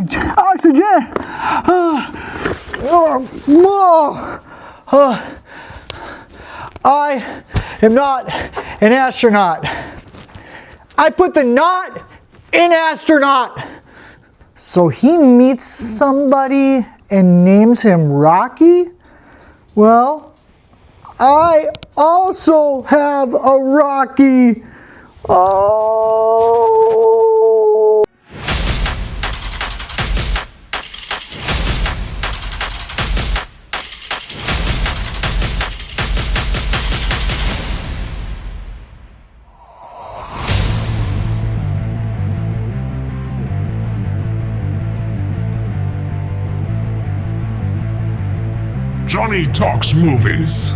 Oxygen. I am not an astronaut. I put the not in astronaut. So he meets somebody and names him Rocky? Well, I also have a Rocky. Oh. Johnny Talks Movies.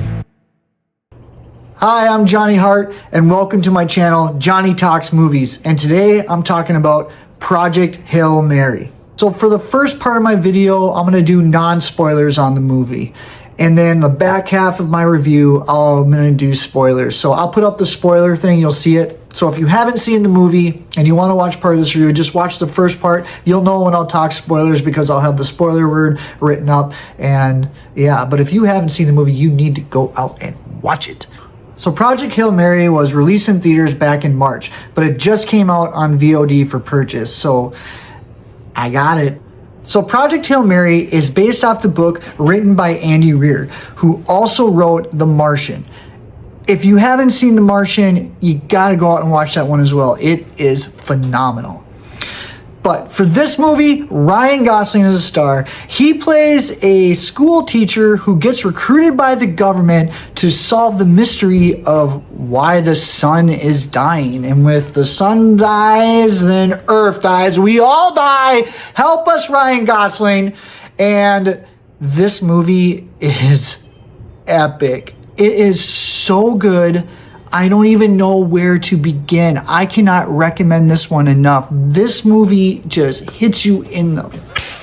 Hi, I'm Johnny Hart, and welcome to my channel, Johnny Talks Movies. And today I'm talking about Project Hail Mary. So for the first part of my video, I'm gonna do non-spoilers on the movie. And then the back half of my review, I'm gonna do spoilers. So I'll put up the spoiler thing, you'll see it. So if you haven't seen the movie and you wanna watch part of this review, just watch the first part. You'll know when I'll talk spoilers because I'll have the spoiler word written up. And yeah, but if you haven't seen the movie, you need to go out and watch it. So Project Hail Mary was released in theaters back in March, but it just came out on VOD for purchase, so I got it. So Project Hail Mary is based off the book written by Andy Weir, who also wrote The Martian. If you haven't seen The Martian, you gotta go out and watch that one as well. It is phenomenal. But for this movie, Ryan Gosling is a star. He plays a school teacher who gets recruited by the government to solve the mystery of why the sun is dying. And with the sun dies, then Earth dies. We all die. Help us, Ryan Gosling. And this movie is epic. It is so good. I don't even know where to begin. I cannot recommend this one enough. This movie just hits you in the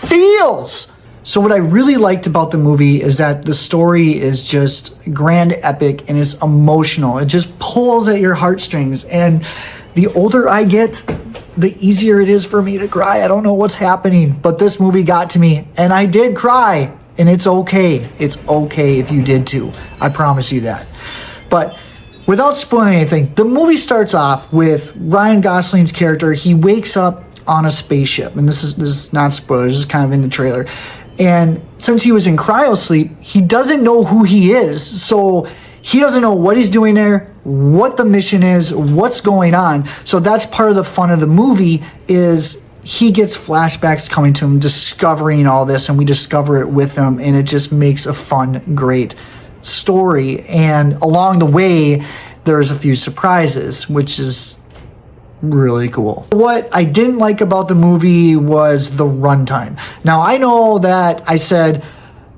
feels. So what I really liked about the movie is that the story is just grand epic and it's emotional. It just pulls at your heartstrings. And the older I get, the easier it is for me to cry. I don't know what's happening, but this movie got to me and I did cry. And it's okay. It's okay if you did too. I promise you that. But without spoiling anything, the movie starts off with Ryan Gosling's character. He wakes up on a spaceship, and this is not spoilers, this is kind of in the trailer. And since he was in cryosleep, he doesn't know who he is. So he doesn't know what he's doing there, what the mission is, what's going on. So that's part of the fun of the movie is he gets flashbacks coming to him, discovering all this, and we discover it with him, and it just makes a fun, great story. And along the way there's a few surprises, which is really cool. What I didn't like about the movie was the runtime. Now I know that I said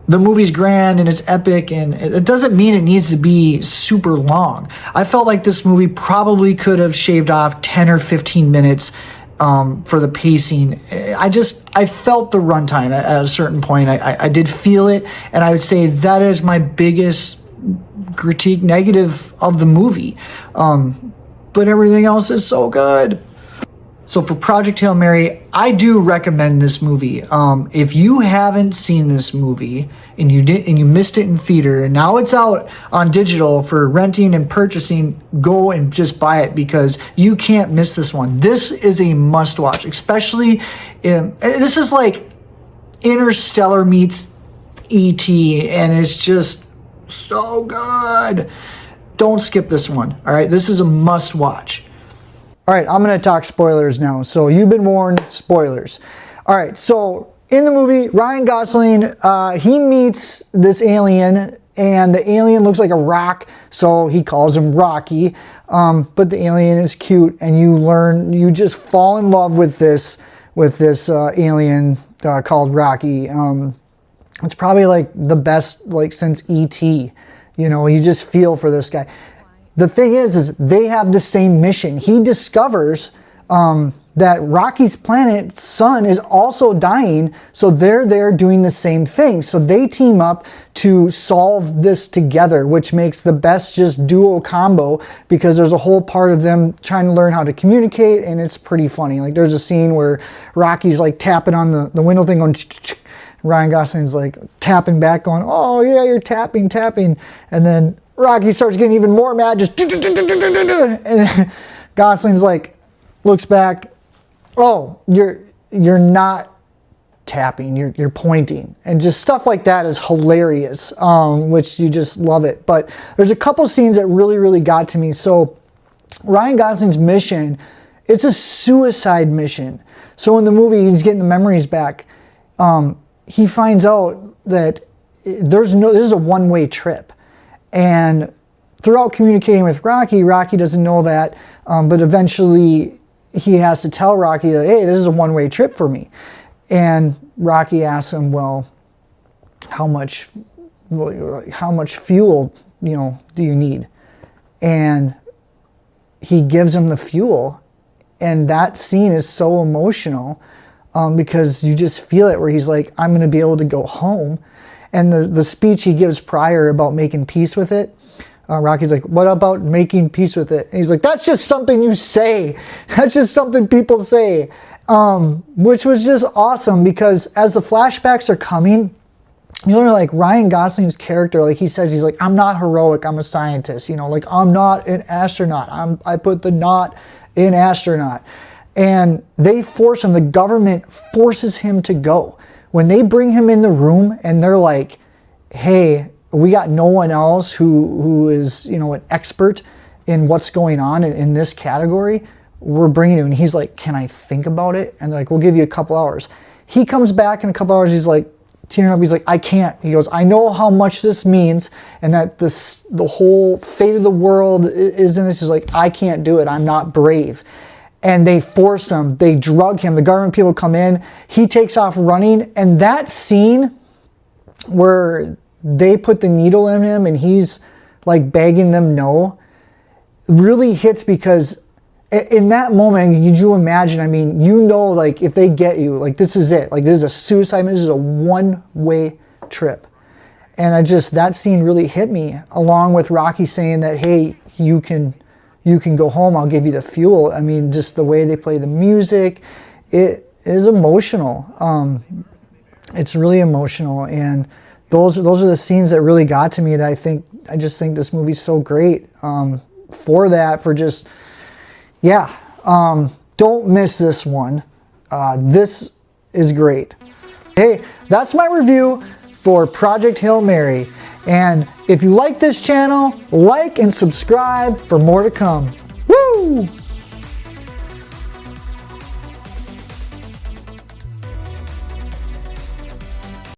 the movie's grand and it's epic, and it doesn't mean it needs to be super long. I felt like this movie probably could have shaved off 10 or 15 minutes for the pacing. I felt the runtime at a certain point. I did feel it, and I would say that is my biggest critique negative of the movie. But everything else is so good. So for Project Hail Mary, I do recommend this movie. If you haven't seen this movie and you missed it in theater and now it's out on digital for renting and purchasing, go and just buy it because you can't miss this one. This is a must watch, especially this is like Interstellar meets E.T. and it's just so good. Don't skip this one. All right, this is a must watch. All right, I'm going to talk spoilers now. So you've been warned, spoilers. All right, so in the movie, Ryan Gosling, he meets this alien, and the alien looks like a rock, so he calls him Rocky. But the alien is cute, and you just fall in love with this alien called Rocky. It's probably like the best like since E.T. You know, you just feel for this guy. The thing is they have the same mission. He discovers that Rocky's planet sun is also dying, so they're there doing the same thing. So they team up to solve this together, which makes the best just duo combo, because there's a whole part of them trying to learn how to communicate, and it's pretty funny. Like there's a scene where Rocky's like tapping on the window thing going Ryan Gosling's like tapping back going, oh yeah, you're tapping, and then Rocky starts getting even more mad, just and Gosling's like looks back, oh, you're not tapping, you're pointing, and just stuff like that is hilarious, which you just love it. But there's a couple scenes that really got to me. So Ryan Gosling's mission, it's a suicide mission. So in the movie, he's getting the memories back. He finds out that this is a one-way trip, and throughout communicating with Rocky doesn't know that, but eventually he has to tell Rocky that, hey, this is a one-way trip for me. And Rocky asks him, well, how much fuel, do you need? And he gives him the fuel. And that scene is so emotional, because you just feel it, where he's like, I'm going to be able to go home. And the speech he gives prior about making peace with it, Rocky's like, what about making peace with it? And he's like, that's just something you say. That's just something people say. Which was just awesome, because as the flashbacks are coming, like Ryan Gosling's character, like he says, he's like, I'm not heroic, I'm a scientist, like I'm not an astronaut. I put the not in astronaut. And they force him, the government forces him to go. When they bring him in the room and they're like, hey, we got no one else who is, an expert in what's going on in this category, we're bringing you. And he's like, can I think about it? And they're like, we'll give you a couple hours. He comes back in a couple hours, he's like, tearing up, he's like, I can't. He goes, I know how much this means, and that the whole fate of the world is in this. He's like, I can't do it, I'm not brave. And they force him, they drug him, the government people come in, he takes off running, and that scene where they put the needle in him and he's like begging them no, really hits, because in that moment, could you imagine, like if they get you, like this is it, like this is a suicide mission, this is a one-way trip. And that scene really hit me, along with Rocky saying that, hey, you can go home, I'll give you the fuel. Just the way they play the music, it is emotional. It's really emotional, and those are the scenes that really got to me, that I just think this movie's so great, don't miss this one. This is great. Hey, that's my review for Project Hail Mary. And if you like this channel, like and subscribe for more to come. Woo!